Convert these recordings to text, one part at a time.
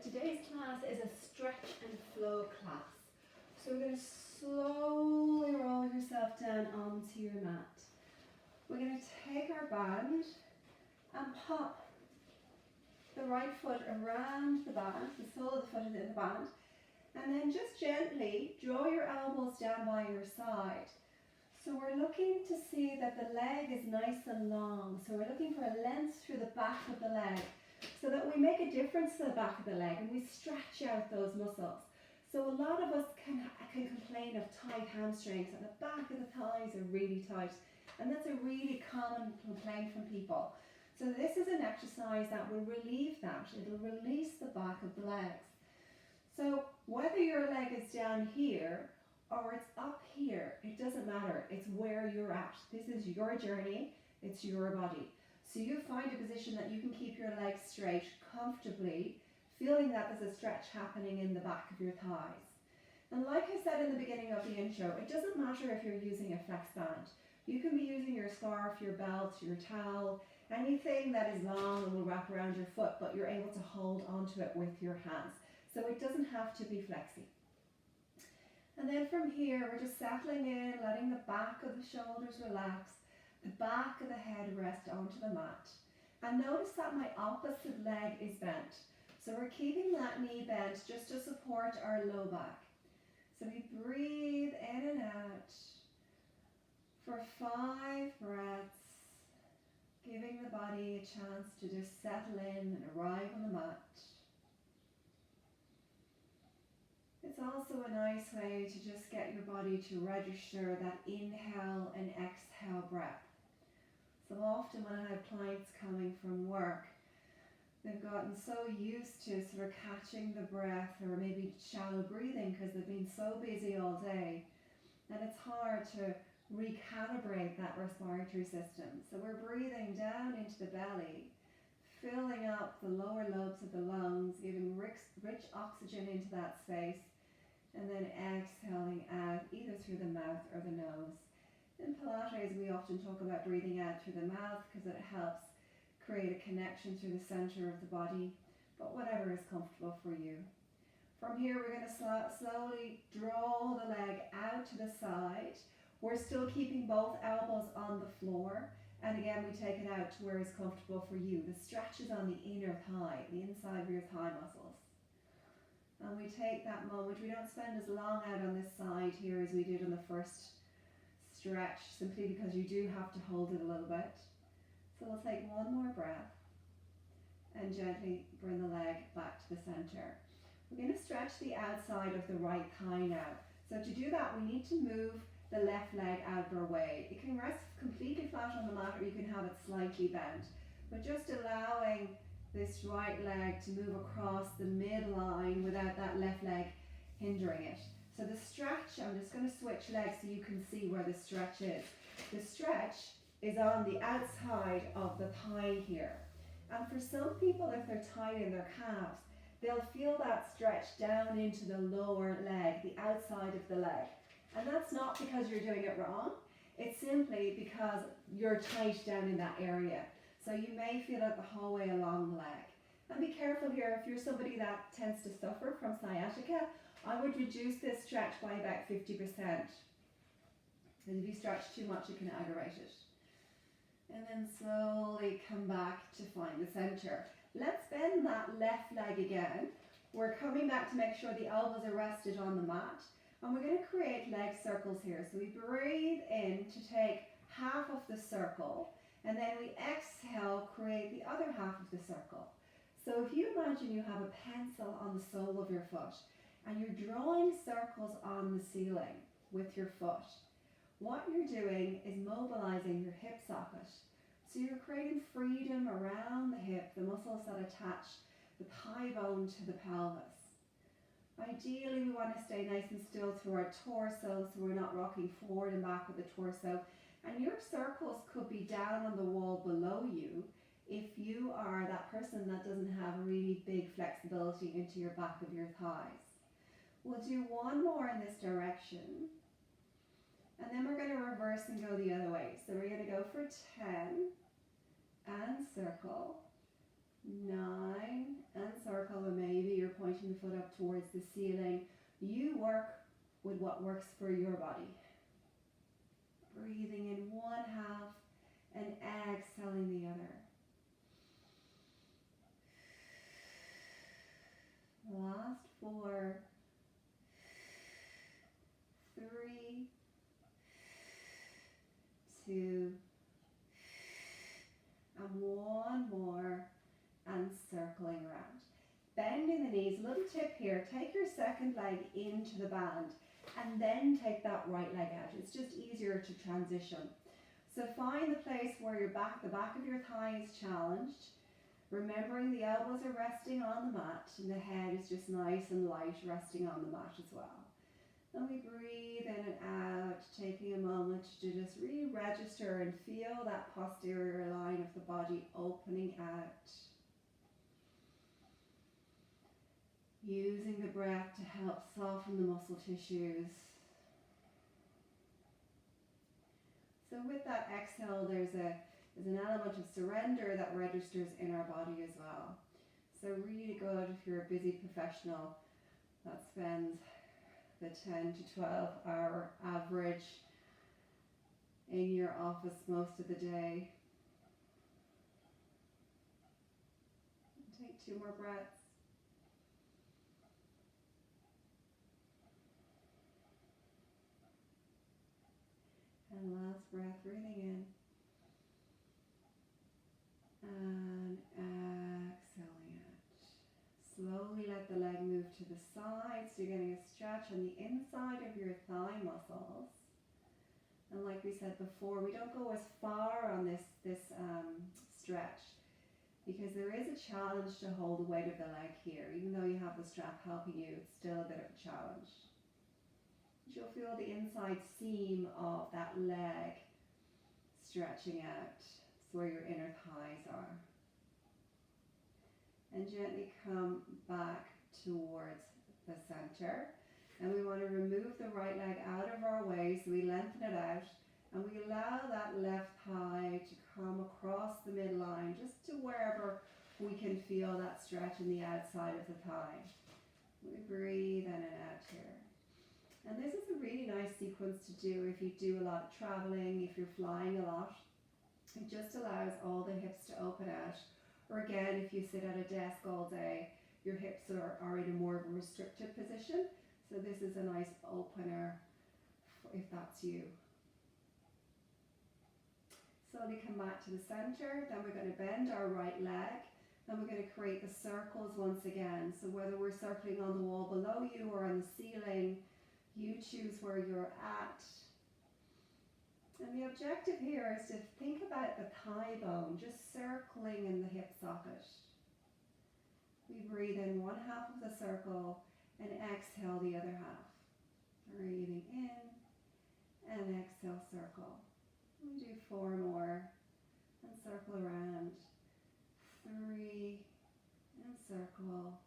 Today's class is a stretch and flow class. So we're going to slowly roll yourself down onto your mat. We're going to take our band and pop the right foot around the band, the sole of the foot in the band, and then just gently draw your elbows down by your side. So we're looking to see that the leg is nice and long. So we're looking for a length through the back of the leg so that we make a difference to the back of the leg and we stretch out those muscles. So a lot of us can complain of tight hamstrings and the back of the thighs are really tight, and that's a really common complaint from people. So this is an exercise that will relieve that. It'll release the back of the legs. So whether your leg is down here or it's up here, it doesn't matter. It's where you're at. This is your journey. It's your body. So you find a position that you can keep your legs straight comfortably, feeling that there's a stretch happening in the back of your thighs. And like I said in the beginning of the intro, it doesn't matter if you're using a flex band. You can be using your scarf, your belt, your towel, anything that is long and will wrap around your foot, but you're able to hold onto it with your hands. So it doesn't have to be flexy. And then from here, we're just settling in, letting the back of the shoulders relax, the back of the head rest onto the mat. And notice that my opposite leg is bent. So we're keeping that knee bent just to support our low back. So we breathe in and out for 5 breaths, giving the body a chance to just settle in and arrive on the mat. It's also a nice way to just get your body to register that inhale and exhale breath. So often when I have clients coming from work, they've gotten so used to sort of catching the breath or maybe shallow breathing because they've been so busy all day, and it's hard to recalibrate that respiratory system. So we're breathing down into the belly, filling up the lower lobes of the lungs, giving rich oxygen into that space, and then exhaling out either through the mouth or the nose. In Pilates, we often talk about breathing out through the mouth because it helps create a connection through the center of the body, but whatever is comfortable for you. From here, we're going to slowly draw the leg out to the side. We're still keeping both elbows on the floor, and again, we take it out to where is comfortable for you. The stretch is on the inner thigh, the inside of your thigh muscles. And we take that moment. We don't spend as long out on this side here as we did on the first stretch, simply because you do have to hold it a little bit. So we'll take one more breath and gently bring the leg back to the center. We're going to stretch the outside of the right thigh now. So to do that, we need to move the left leg out of our way. It can rest completely flat on the mat, or you can have it slightly bent. But just allowing this right leg to move across the midline without that left leg hindering it. So the stretch, I'm just going to switch legs so you can see where the stretch is. The stretch is on the outside of the thigh here. And for some people, if they're tight in their calves, they'll feel that stretch down into the lower leg, the outside of the leg. And that's not because you're doing it wrong. It's simply because you're tight down in that area. So you may feel it the whole way along the leg. And be careful here, if you're somebody that tends to suffer from sciatica, I would reduce this stretch by about 50%. Because if you stretch too much, it can aggravate it. And then slowly come back to find the center. Let's bend that left leg again. We're coming back to make sure the elbows are rested on the mat. And we're going to create leg circles here. So we breathe in to take half of the circle, and then we exhale, create the other half of the circle. So if you imagine you have a pencil on the sole of your foot, and you're drawing circles on the ceiling with your foot, what you're doing is mobilizing your hip socket. So you're creating freedom around the hip, the muscles that attach the thigh bone to the pelvis. Ideally, we want to stay nice and still through our torso, so we're not rocking forward and back with the torso. And your circles could be down on the wall below you if you are that person that doesn't have really big flexibility into your back of your thighs. We'll do one more in this direction. And then we're going to reverse and go the other way. So we're going to go for 10 and circle, 9 and circle, and maybe you're up towards the ceiling. You work with what works for your body. Breathing in one half and exhaling the other. Last 4, 3, 2, and one more, and circling around. Bending the knees, a little tip here, take your second leg into the band and then take that right leg out. It's just easier to transition. So find the place where your back, the back of your thigh is challenged, remembering the elbows are resting on the mat and the head is just nice and light resting on the mat as well. And we breathe in and out, taking a moment to just re-register and feel that posterior line of the body opening out. Using the breath to help soften the muscle tissues. So with that exhale, there's an element of surrender that registers in our body as well. So really good if you're a busy professional that spends the 10 to 12 hour average in your office most of the day. Take 2 more breaths. And last breath, breathing in. And exhaling out. Slowly let the leg move to the side, so you're getting a stretch on the inside of your thigh muscles. And like we said before, we don't go as far on this stretch because there is a challenge to hold the weight of the leg here. Even though you have the strap helping you, it's still a bit of a challenge. You'll feel the inside seam of that leg stretching out. It's where your inner thighs are. And gently come back towards the center. And we want to remove the right leg out of our way, so we lengthen it out. And we allow that left thigh to come across the midline, just to wherever we can feel that stretch in the outside of the thigh. We breathe in and out here. And this is a really nice sequence to do if you do a lot of traveling, if you're flying a lot. It just allows all the hips to open out. Or again, if you sit at a desk all day, your hips are in a more restricted position. So this is a nice opener if that's you. Slowly come back to the center. Then we're going to bend our right leg. Then we're going to create the circles once again. So whether we're circling on the wall below you or on the ceiling, you choose where you're at. And the objective here is to think about the thigh bone just circling in the hip socket. We breathe in one half of the circle and exhale the other half. Breathing in and exhale, circle. We do 4 more and circle around. 3 and circle.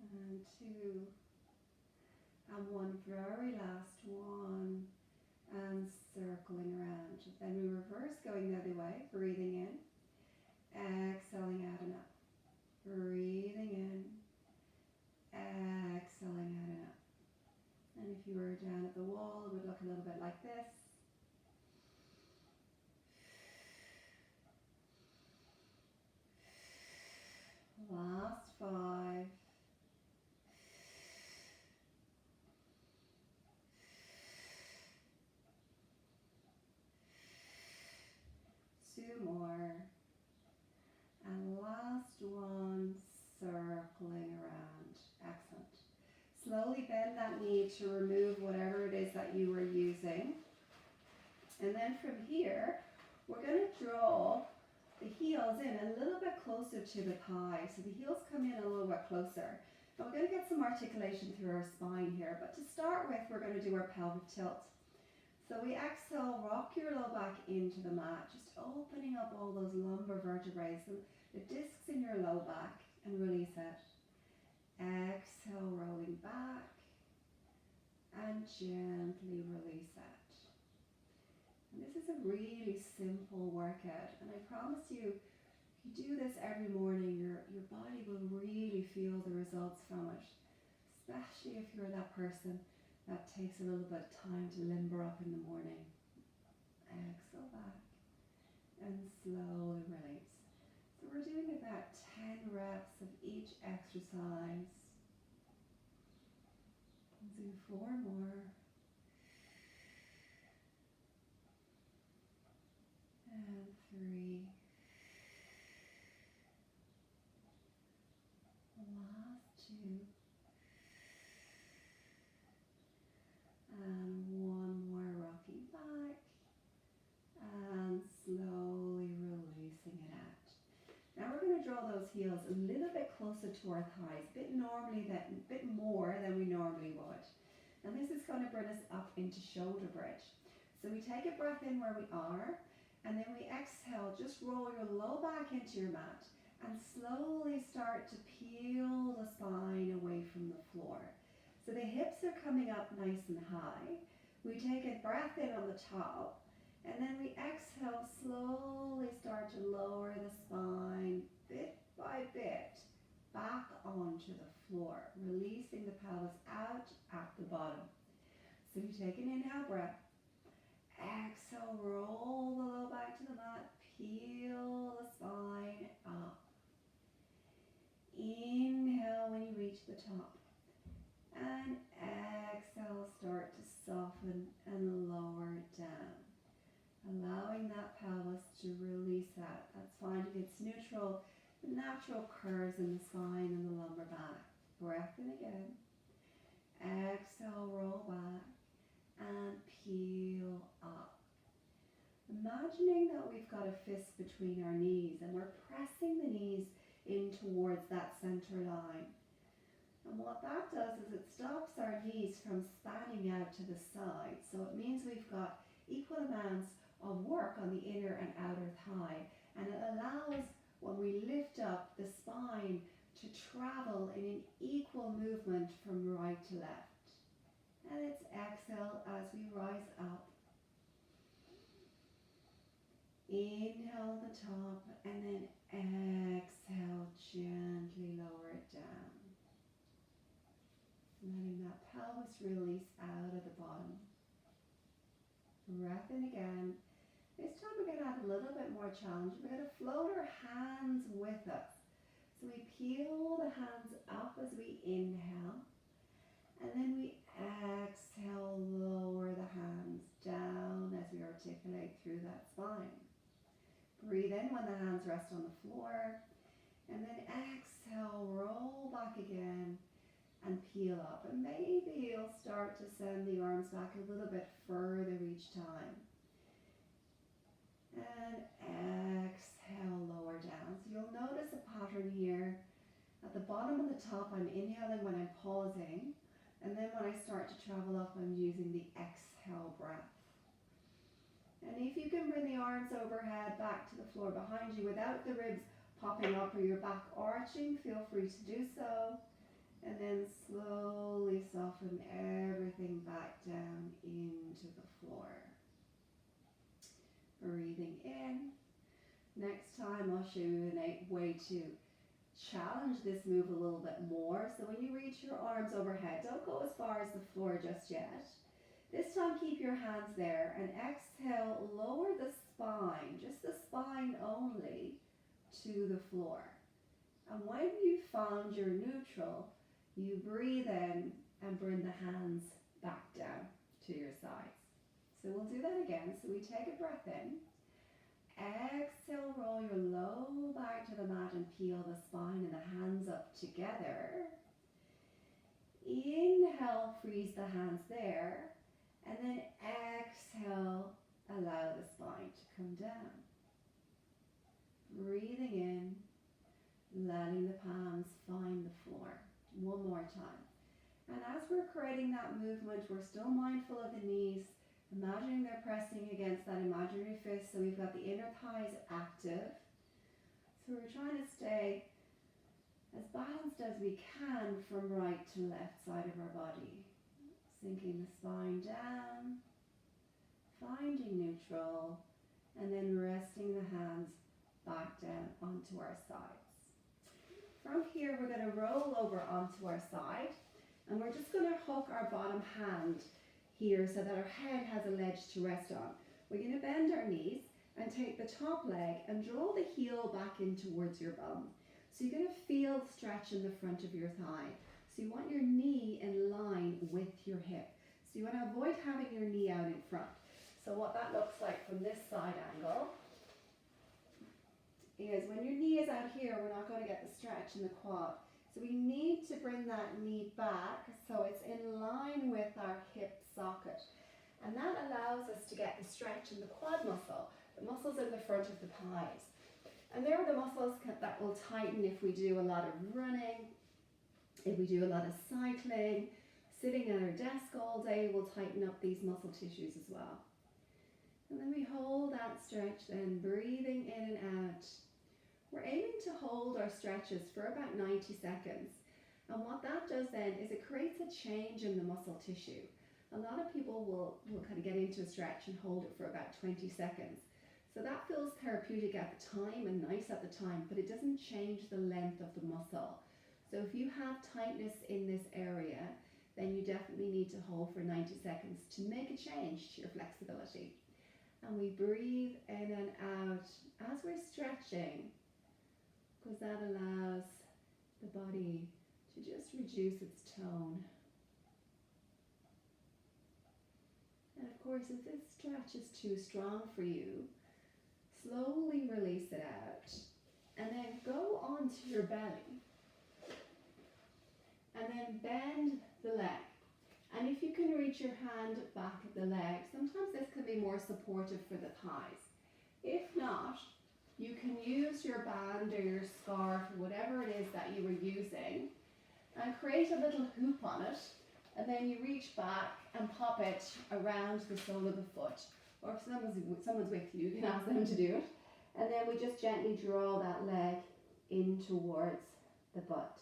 And 2. And one very last one, and circling around. Then we reverse, going the other way, breathing in, exhaling out and up. Breathing in, exhaling out and up. And if you were down at the wall, it would look a little bit like this. Last 5. 2 more. And last one, circling around. Excellent. Slowly bend that knee to remove whatever it is that you were using. And then from here, we're going to draw the heels in a little bit closer to the thigh. So the heels come in a little bit closer. And we're going to get some articulation through our spine here. But to start with, we're going to do our pelvic tilt. So we exhale, rock your low back into the mat, just opening up all those lumbar vertebrae, so the discs in your low back, and release it. Exhale, rolling back, and gently release it. And this is a really simple workout, and I promise you, if you do this every morning, your body will really feel the results from it. especially if you're that person that takes a little bit of time to limber up in the morning. Exhale back and slowly release. So we're doing about 10 reps of each exercise. Do 4 more. And 3. Last 2. And 1 more, rocking back. And slowly releasing it out. Now we're going to draw those heels a little bit closer to our thighs, a bit more than we normally would. And this is going to bring us up into shoulder bridge. So we take a breath in where we are, and then we exhale, just roll your low back into your mat, and slowly start to peel the spine away from the floor. So the hips are coming up nice and high. We take a breath in on the top, and then we exhale, slowly start to lower the spine bit by bit back onto the floor, releasing the pelvis out at the bottom. So you take an inhale breath, exhale, roll the low back to the mat, peel the spine up. Inhale when you reach the top, and exhale, start to soften and lower down. Allowing that pelvis to release out. That's finding its neutral, the natural curves in the spine and the lumbar back. Breath in again. Exhale, roll back and peel up. Imagining that we've got a fist between our knees and we're pressing the knees in towards that center line. And what that does is it stops our knees from spanning out to the side. So it means we've got equal amounts of work on the inner and outer thigh, and it allows, when we lift up, the spine to travel in an equal movement from right to left. And it's exhale as we rise up. Inhale the top, and then exhale, gently lower it down. Letting that pelvis release out of the bottom. Breath in again. This time we're going to add a little bit more challenge. We're going to float our hands with us. So we peel the hands up as we inhale. And then we exhale, lower the hands down as we articulate through that spine. Breathe in when the hands rest on the floor. And then exhale, roll back again and peel up. And maybe you'll start to send the arms back a little bit further each time. And exhale, lower down. So you'll notice a pattern here. At the bottom and the top, I'm inhaling when I'm pausing. And then when I start to travel up, I'm using the exhale breath. And if you can bring the arms overhead back to the floor behind you without the ribs popping up or your back arching, feel free to do so. And then slowly soften everything back down into the floor. Breathing in. Next time I'll show you a way to challenge this move a little bit more. So when you reach your arms overhead, don't go as far as the floor just yet. This time keep your hands there and exhale, lower the spine, just the spine only, to the floor. And when you've found your neutral, you breathe in and bring the hands back down to your sides. So we'll do that again. So we take a breath in. Exhale, roll your low back to the mat and peel the spine and the hands up together. Inhale, freeze the hands there. And then exhale, allow the spine to come down. Breathing in, letting the palms find the floor. One more time. And as we're creating that movement, we're still mindful of the knees, imagining they're pressing against that imaginary fist, so we've got the inner thighs active. So we're trying to stay as balanced as we can from right to left side of our body. Sinking the spine down, finding neutral, and then resting the hands back down onto our sides. From here, we're going to roll over onto our side. And we're just going to hook our bottom hand here so that our head has a ledge to rest on. We're going to bend our knees and take the top leg and draw the heel back in towards your bum. So you're going to feel stretch in the front of your thigh. So you want your knee in line with your hip. So you want to avoid having your knee out in front. So what that looks like from this side angle is when your knee is out here, we're not going to get the stretch in the quad. So we need to bring that knee back so it's in line with our hip socket. And that allows us to get the stretch in the quad muscle, the muscles in the front of the thighs. And they're the muscles that will tighten if we do a lot of running, if we do a lot of cycling. Sitting at our desk all day will tighten up these muscle tissues as well. And then we hold that stretch, then breathing in and out. We're aiming to hold our stretches for about 90 seconds. And what that does then is it creates a change in the muscle tissue. A lot of people will kind of get into a stretch and hold it for about 20 seconds. So that feels therapeutic at the time and nice at the time, but it doesn't change the length of the muscle. So if you have tightness in this area, then you definitely need to hold for 90 seconds to make a change to your flexibility. And we breathe in and out as we're stretching, because that allows the body to just reduce its tone. And of course, if this stretch is too strong for you, slowly release it out and then go onto your belly and then bend the leg. And if you can reach your hand back at the leg, sometimes this can be more supportive for the thighs. If not, you can use your band or your scarf, whatever it is that you were using, and create a little hoop on it, and then you reach back and pop it around the sole of the foot. Or if someone's with you, you can ask them to do it. And then we just gently draw that leg in towards the butt.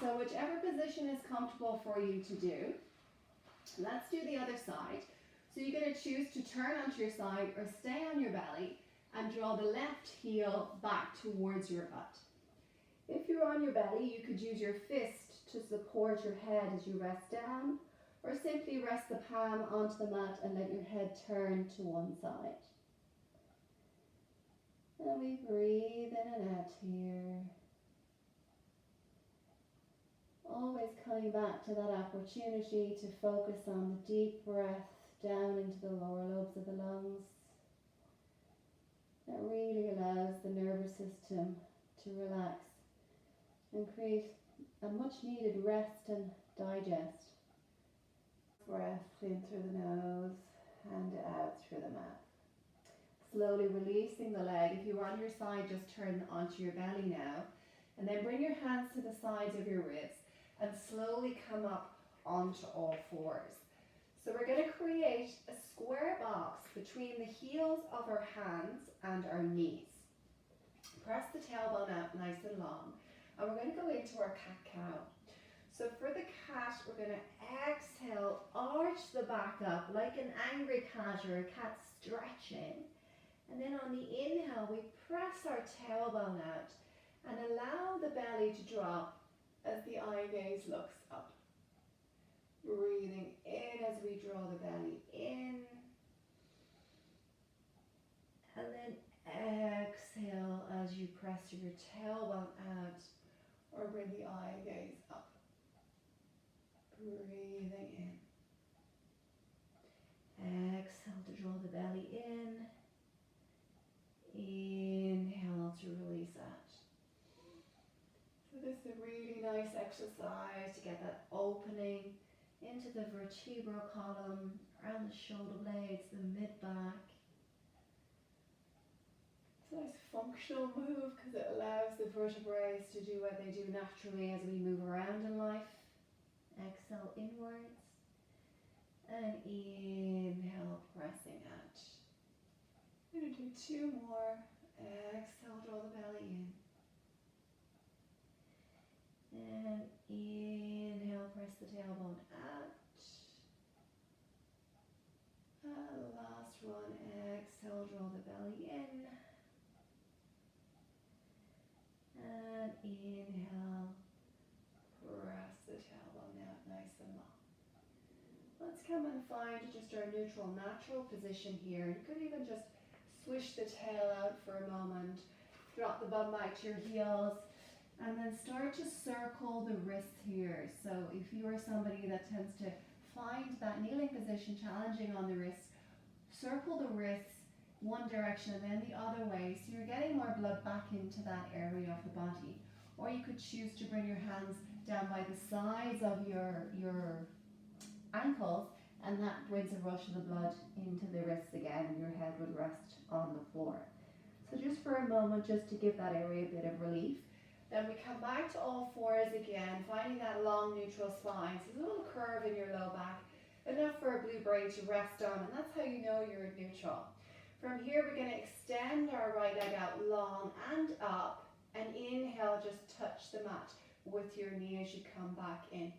So whichever position is comfortable for you to do. Let's do the other side. So you're going to choose to turn onto your side or stay on your belly and draw the left heel back towards your butt. If you're on your belly, you could use your fist to support your head as you rest down, or simply rest the palm onto the mat and let your head turn to one side. And we breathe in and out here. Always coming back to that opportunity to focus on the deep breath down into the lower lobes of the lungs. That really allows the nervous system to relax and create a much needed rest and digest. Breath in through the nose and out through the mouth. Slowly releasing the leg. If you were on your side, just turn onto your belly now. And then bring your hands to the sides of your ribs and slowly come up onto all fours. So we're going to create a square box between the heels of our hands and our knees. Press the tailbone out nice and long. And we're going to go into our cat-cow. So for the cat, we're going to exhale, arch the back up like an angry cat or a cat stretching. And then on the inhale, we press our tailbone out and allow the belly to drop as the eye gaze looks up. Breathing in as we draw the belly in. And then exhale as you press your tailbone out or bring the eye gaze up. Breathing in. Exhale to draw the belly in. Inhale to release out. So this is a really nice exercise to get that opening into the vertebral column, around the shoulder blades, the mid-back. It's a nice functional move because it allows the vertebrae to do what they do naturally as we move around in life. Exhale inwards and inhale, pressing out. I'm going to do two more. Exhale, draw the belly in. And inhale, press the tailbone out. Last one, exhale, draw the belly in. And come and find just our neutral, natural position here. You could even just swish the tail out for a moment, drop the bum back to your heels, and then start to circle the wrists here. So if you are somebody that tends to find that kneeling position challenging on the wrists, circle the wrists one direction and then the other way, so you're getting more blood back into that area of the body. Or you could choose to bring your hands down by the sides of your ankles, and that brings a rush of the blood into the wrists again, and your head would rest on the floor. So just for a moment, just to give that area a bit of relief. Then we come back to all fours again, finding that long neutral spine. So there's a little curve in your low back, enough for a blue braid to rest on, and that's how you know you're neutral. From here, we're going to extend our right leg out long and up, and inhale, just touch the mat with your knee as you come back in.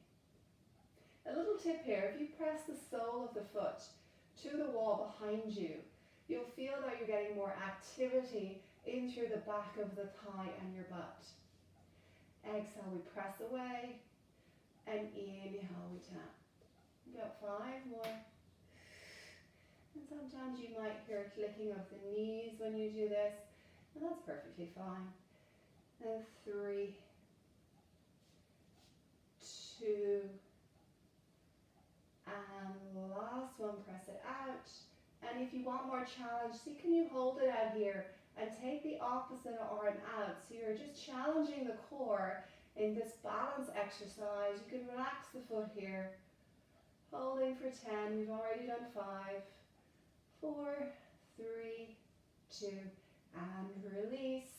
A little tip here, if you press the sole of the foot to the wall behind you, you'll feel that you're getting more activity in through the back of the thigh and your butt. Exhale, we press away, and inhale, we tap. We've got 5 more. And sometimes you might hear a clicking of the knees when you do this, and that's perfectly fine. And 3, 2, and last one, press it out. And if you want more challenge, see, can you hold it out here and take the opposite arm out, so you're just challenging the core in this balance exercise. You can relax the foot here, holding for 10. We've already done 5, 4, 3, 2, and release.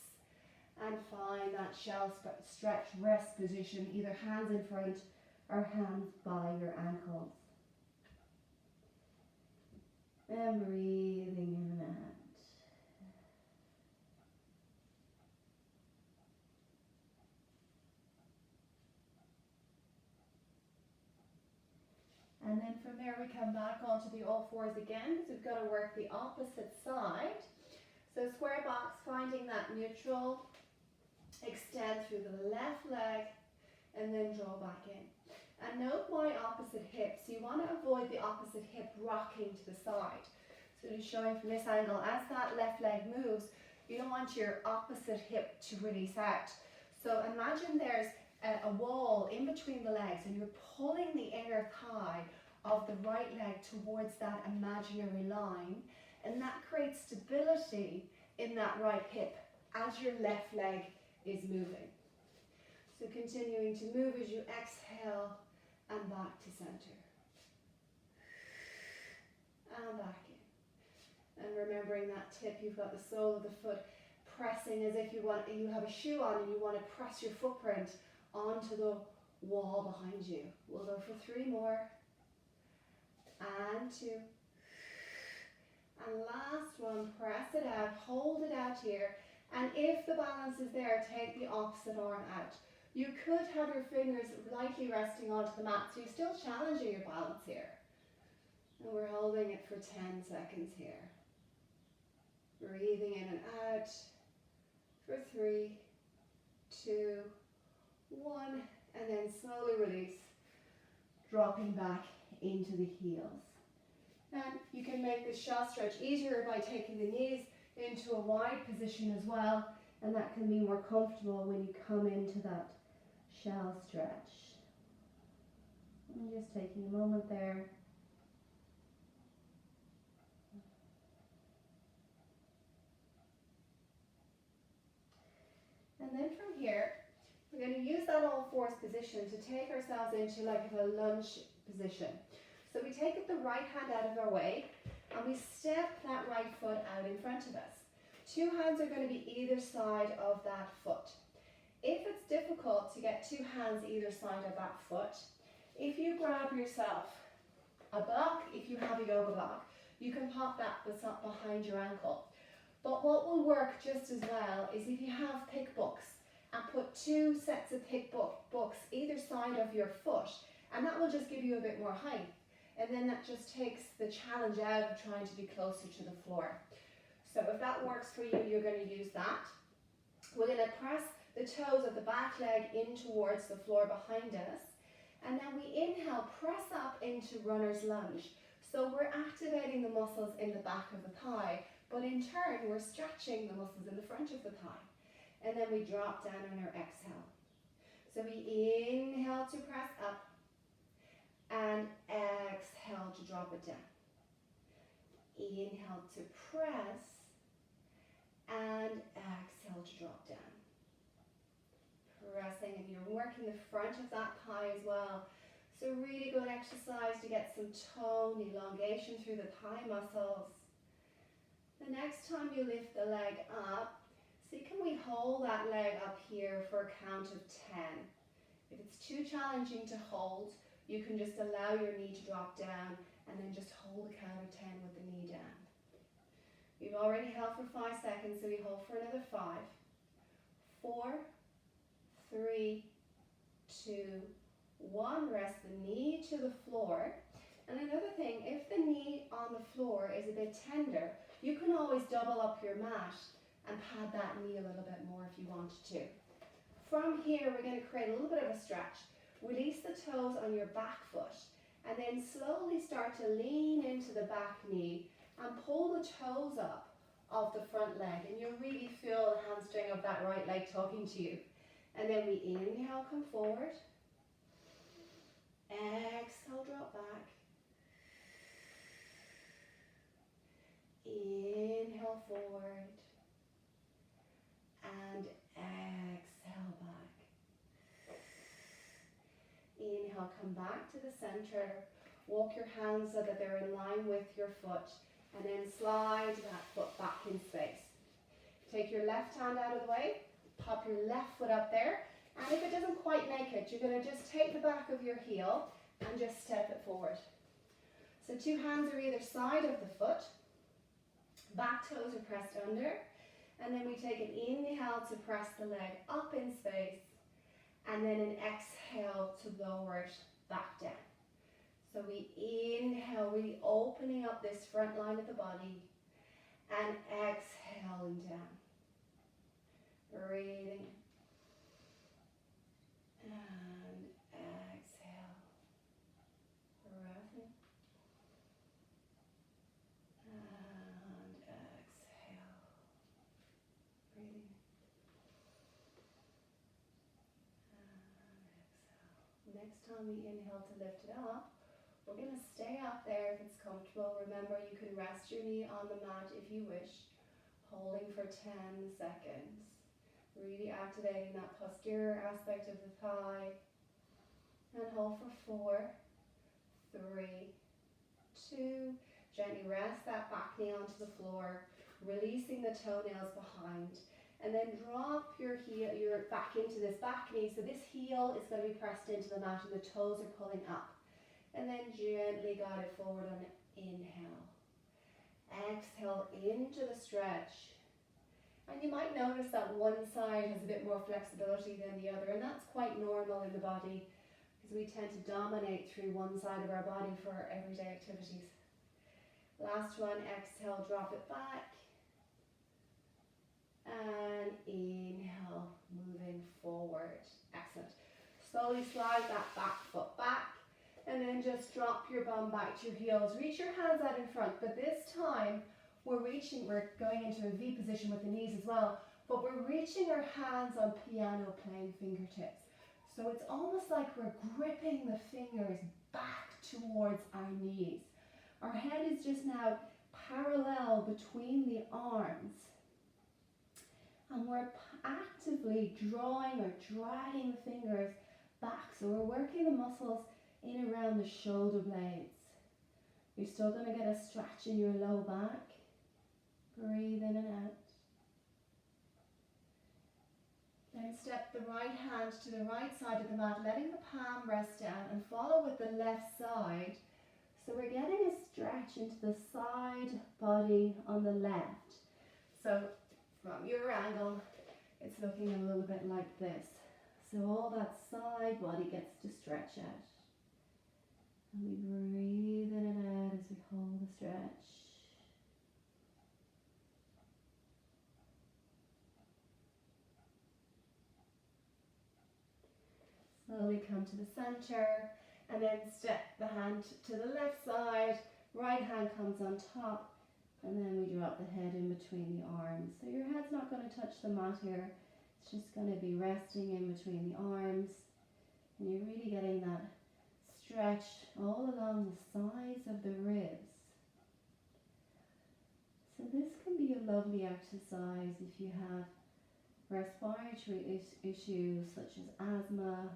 And find that shell stretch rest position, either hands in front or hands by your ankles. And breathing in and out. And then from there we come back onto the all fours again, because we've got to work the opposite side. So square box, finding that neutral, extend through the left leg, and then draw back in. And note my opposite hip. So you want to avoid the opposite hip rocking to the side. So just showing from this angle, as that left leg moves, you don't want your opposite hip to release out. So imagine there's a wall in between the legs, and you're pulling the inner thigh of the right leg towards that imaginary line, and that creates stability in that right hip as your left leg is moving. So continuing to move as you exhale and back to center. And back in. And remembering that tip, you've got the sole of the foot pressing as if you have a shoe on and you want to press your footprint onto the wall behind you. We'll go for 3 more. And 2. And last one, press it out, hold it out here. And if the balance is there, take the opposite arm out. You could have your fingers lightly resting onto the mat, so you're still challenging your balance here. And we're holding it for 10 seconds here. Breathing in and out for 3, 2, 1, and then slowly release, dropping back into the heels. And you can make this shell stretch easier by taking the knees into a wide position as well, and that can be more comfortable when you come into that shell stretch. And just taking a moment there. And then from here, we're going to use that all fours position to take ourselves into like a lunge position. So we take the right hand out of our way, and we step that right foot out in front of us. 2 hands are going to be either side of that foot. If it's difficult to get 2 hands either side of that foot, if you grab yourself a block, if you have a yoga block, you can pop that behind your ankle. But what will work just as well is if you have pick books and put 2 sets of pick books either side of your foot, and that will just give you a bit more height. And then that just takes the challenge out of trying to be closer to the floor. So if that works for you, you're going to use that. We're going to press the toes of the back leg in towards the floor behind us. And then we inhale, press up into runner's lunge. So we're activating the muscles in the back of the thigh, but in turn we're stretching the muscles in the front of the thigh. And then we drop down on our exhale. So we inhale to press up and exhale to drop it down. Inhale to press and exhale to drop down. Pressing, and you're working the front of that thigh as well. So really good exercise to get some tone, elongation through the thigh muscles. The next time you lift the leg up, see, can we hold that leg up here for a count of 10? If it's too challenging to hold, you can just allow your knee to drop down and then just hold a count of 10 with the knee down. We've already held for 5 seconds, so we hold for another 5, 4, 3, 2, 1. Rest the knee to the floor. And another thing, if the knee on the floor is a bit tender, you can always double up your mat and pad that knee a little bit more if you wanted to. From here, we're going to create a little bit of a stretch. Release the toes on your back foot and then slowly start to lean into the back knee and pull the toes up off the front leg, and you'll really feel the hamstring of that right leg talking to you. And then we inhale, come forward. Exhale, drop back. Inhale forward. And exhale back. Inhale, come back to the center. Walk your hands so that they're in line with your foot. And then slide that foot back in space. Take your left hand out of the way. Pop your left foot up there. And if it doesn't quite make it, you're going to just take the back of your heel and just step it forward. So 2 hands are either side of the foot. Back toes are pressed under. And then we take an inhale to press the leg up in space. And then an exhale to lower it back down. So we inhale, really opening up this front line of the body. And exhaling down. Breathing. And exhale. Breath in. And exhale. Breathing. And exhale. Next time we inhale to lift it up, we're going to stay up there if it's comfortable. Remember, you can rest your knee on the mat if you wish, holding for 10 seconds. Really activating that posterior aspect of the thigh. And hold for 4, 3, 2. Gently rest that back knee onto the floor, releasing the toenails behind. And then drop your heel, back into this back knee. So this heel is going to be pressed into the mat and the toes are pulling up. And then gently guide it forward on an inhale. Exhale into the stretch. And you might notice that one side has a bit more flexibility than the other, and that's quite normal in the body because we tend to dominate through one side of our body for our everyday activities. Last one, exhale, drop it back. And inhale, moving forward. Excellent. Slowly slide that back foot back. And then just drop your bum back to your heels. Reach your hands out in front, but this time we're going into a V position with the knees as well, but we're reaching our hands on piano playing fingertips. So it's almost like we're gripping the fingers back towards our knees. Our head is just now parallel between the arms. And we're actively drawing or dragging the fingers back. So we're working the muscles in around the shoulder blades. You're still going to get a stretch in your low back. Breathe in and out. Then step the right hand to the right side of the mat, letting the palm rest down and follow with the left side. So we're getting a stretch into the side body on the left. So from your angle, it's looking a little bit like this. So all that side body gets to stretch out. And we breathe in and out as we hold the stretch. slowly come to the center, and then step the hand to the left side, right hand comes on top, and then we drop the head in between the arms. So your head's not going to touch the mat here, it's just going to be resting in between the arms, and you're really getting that stretch all along the sides of the ribs. So this can be a lovely exercise if you have respiratory issues such as asthma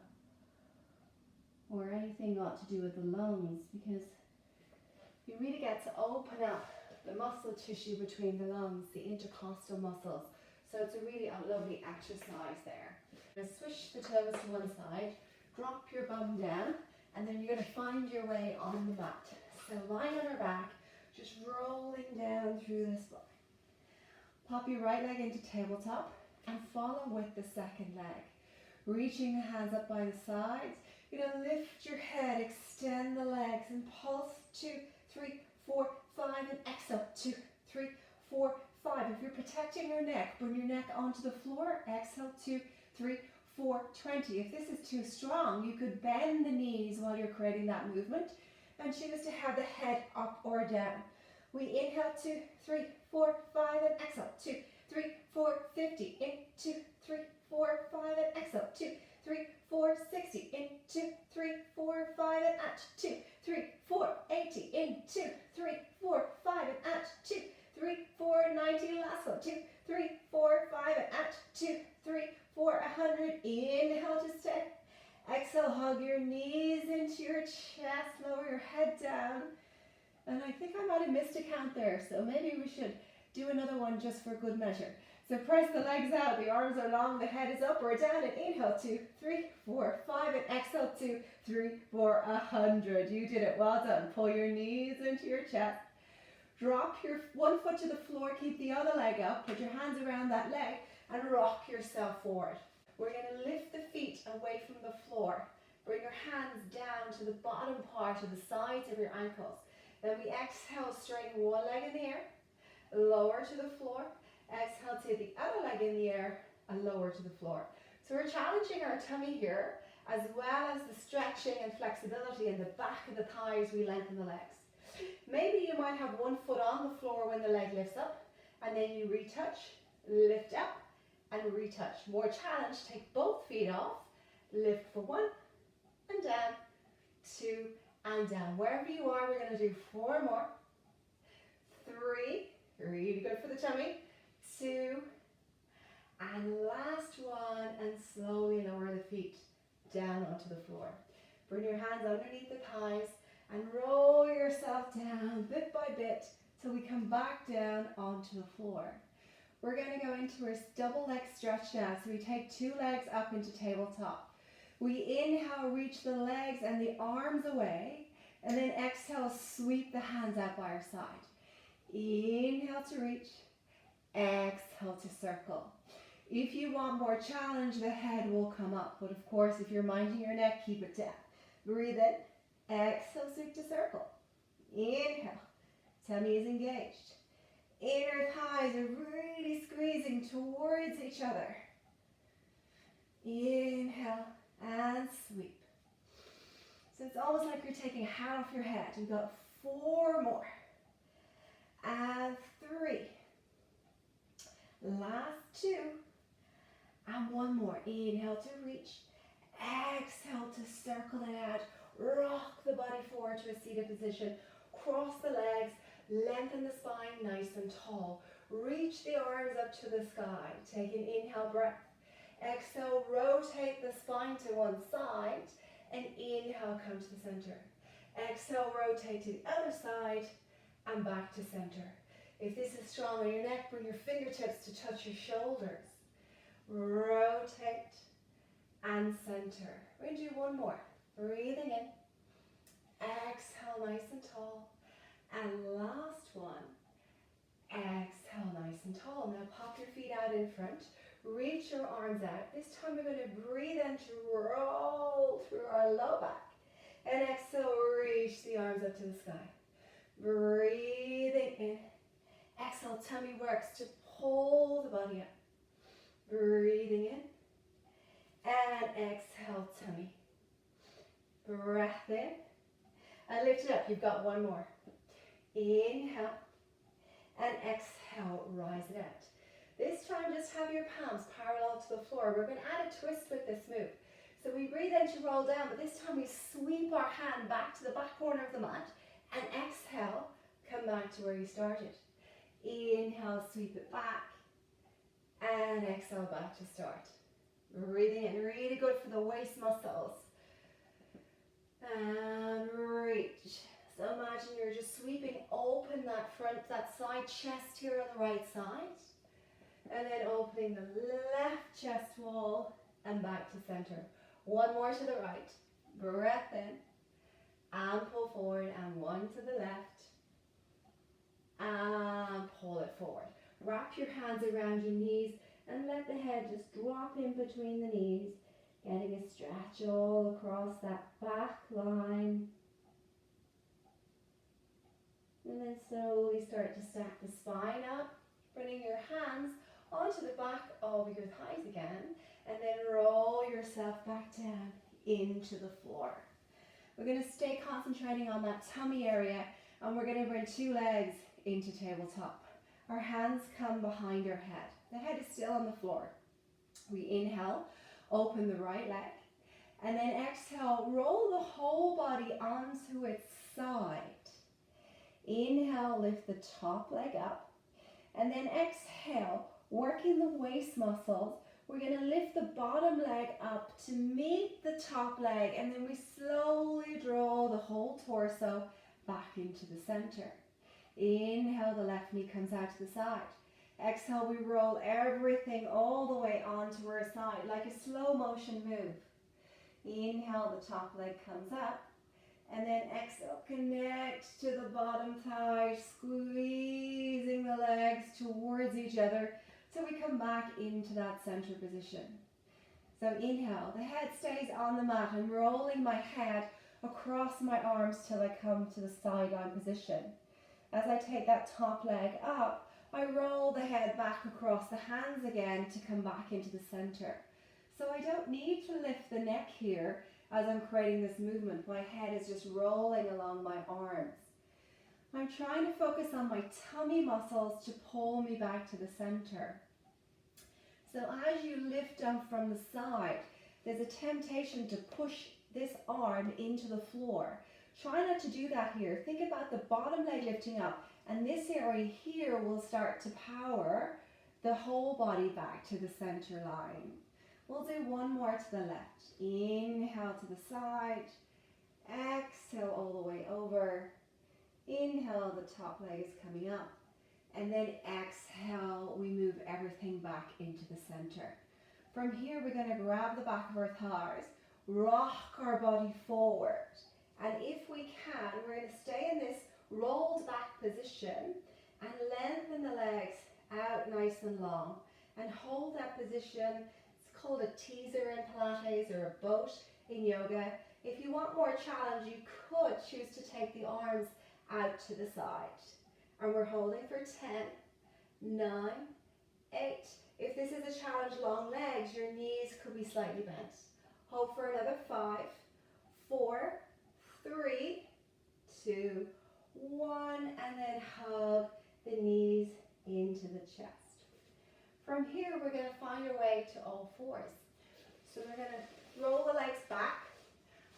or anything got to do with the lungs, because you really get to open up the muscle tissue between the lungs, the intercostal muscles. So it's a really lovely exercise there. Now switch the toes to one side, drop your bum down, and then you're going to find your way on the mat. So lying on our back, just rolling down through the spine. Pop your right leg into tabletop and follow with the second leg. Reaching the hands up by the sides. You're going to lift your head, extend the legs, and pulse 2, 3, 4, 5, and exhale 2, 3, 4, 5. If you're protecting your neck, bring your neck onto the floor. Exhale 2, 3, 4, 20. If this is too strong, you could bend the knees while you're creating that movement and choose to have the head up or down. We inhale 2, 3, 4, 5, and exhale 2, 3, 4, 50. In 2, 3, 4, 5, and exhale 2, 3, 4, 60. In 2, 3, 4, 5, and at 2, 3, 4, 80. In 2, 3, 4, 5, and at 2, 3, 4, 90. Last one. 2, 3, 4, 5, and at 2, 3, 4, 100. Inhale to stay. Exhale, hug your knees into your chest, lower your head down. And I think I might have missed a count there, so maybe we should do another one just for good measure. So press the legs out, the arms are long, the head is up or down, and inhale 2, 3, 4, 5, and exhale 2, 3, 4, 100. You did it, well done. Pull your knees into your chest. Drop your one foot to the floor, keep the other leg up, put your hands around that leg, and rock yourself forward. We're going to lift the feet away from the floor. Bring your hands down to the bottom part of the sides of your ankles. Then we exhale, straighten one leg in the air, lower to the floor. Exhale, take the other leg in the air and lower to the floor. So we're challenging our tummy here, as well as the stretching and flexibility in the back of the thighs. We lengthen the legs. Maybe you might have one foot on the floor when the leg lifts up, and then you retouch, lift up, and retouch. More challenge, take both feet off, lift for 1, and down, 2, and down. Wherever you are, we're going to do 4 more. 3, really good for the tummy. 2, and last one, and slowly lower the feet down onto the floor. Bring your hands underneath the thighs and roll yourself down bit by bit till we come back down onto the floor. We're going to go into our double leg stretch now. So we take 2 legs up into tabletop. We inhale, reach the legs and the arms away, and then exhale, sweep the hands out by our side. Inhale to reach, exhale to circle. If you want more challenge, the head will come up, but of course, if you're minding your neck, keep it down. Breathe in, exhale, sweep to circle. Inhale, tummy is engaged. Inner thighs are really squeezing towards each other. Inhale and sweep. So it's almost like you're taking a hat off your head. You've got 4 more. And 3. Last 2. And 1 more. Inhale to reach. Exhale to circle it out. Rock the body forward to a seated position. Cross the legs. Lengthen the spine nice and tall. Reach the arms up to the sky. Take an inhale breath. Exhale, rotate the spine to one side. And inhale, come to the center. Exhale, rotate to the other side. And back to center. If this is strong on your neck, bring your fingertips to touch your shoulders. Rotate and center. We're going to do 1 more. Breathing in. Exhale, nice and tall. And last one. Exhale, nice and tall. Now pop your feet out in front. Reach your arms out. This time we're going to breathe in to roll through our low back. And exhale, reach the arms up to the sky. Breathing in. Exhale, tummy works to pull the body up. Breathing in. And exhale, tummy. breath in, and lift it up. You've got one more. Inhale, and exhale, rise it out. This time, just have your palms parallel to the floor. We're going to add a twist with this move. So we breathe in to roll down, but this time we sweep our hand back to the back corner of the mat, and exhale, come back to where you started. Inhale, sweep it back, and exhale, back to start. Breathing in, really good for the waist muscles. And reach. So imagine you're just sweeping open that side chest here on the right side. And then opening the left chest wall and back to center. One more to the right. Breath in. And pull forward. And one to the left. And pull it forward. Wrap your hands around your knees and let the head just drop in between the knees. Getting a stretch all across that back line. And then slowly start to stack the spine up. Bringing your hands onto the back of your thighs again. And then roll yourself back down into the floor. We're going to stay concentrating on that tummy area. And we're going to bring two legs into tabletop. Our hands come behind our head. The head is still on the floor. We inhale, open the right leg. And then exhale, roll the whole body onto its side. Inhale, lift the top leg up. And then exhale, working the waist muscles. We're going to lift the bottom leg up to meet the top leg. And then we slowly draw the whole torso back into the center. Inhale, the left knee comes out to the side. Exhale, we roll everything all the way onto our side, like a slow motion move. Inhale, the top leg comes up. And then exhale, connect to the bottom thigh, squeezing the legs towards each other. So we come back into that center position. So inhale, the head stays on the mat. I'm rolling my head across my arms till I come to the sideline position. As I take that top leg up, I roll the head back across the hands again to come back into the center. So I don't need to lift the neck here as I'm creating this movement. My head is just rolling along my arms. I'm trying to focus on my tummy muscles to pull me back to the center. So as you lift down from the side, there's a temptation to push this arm into the floor. Try not to do that here. Think about the bottom leg lifting up, and this area here will start to power the whole body back to the center line. We'll do one more to the left. Inhale to the side. Exhale all the way over. Inhale, the top leg is coming up. And then exhale, we move everything back into the center. From here, we're going to grab the back of our thighs, rock our body forward. And if we can, we're going to stay in this rolled back position and lengthen the legs out nice and long. And hold that position. It's called a teaser in Pilates or a boat in yoga. If you want more challenge, you could choose to take the arms out to the side. And we're holding for 10, 9, 8. If this is a challenge, long legs, your knees could be slightly bent. Hold for another 5, 4, 3, 2, 1, and then hug the knees into the chest. From here, we're going to find our way to all fours. So we're going to roll the legs back,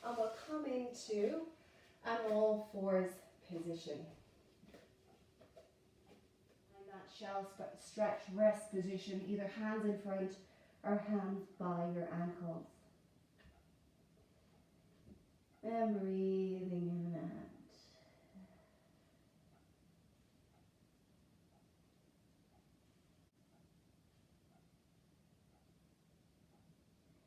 and we'll come into an all fours position. And that shell stretch rest position, either hands in front or hands by your ankles. And breathing in.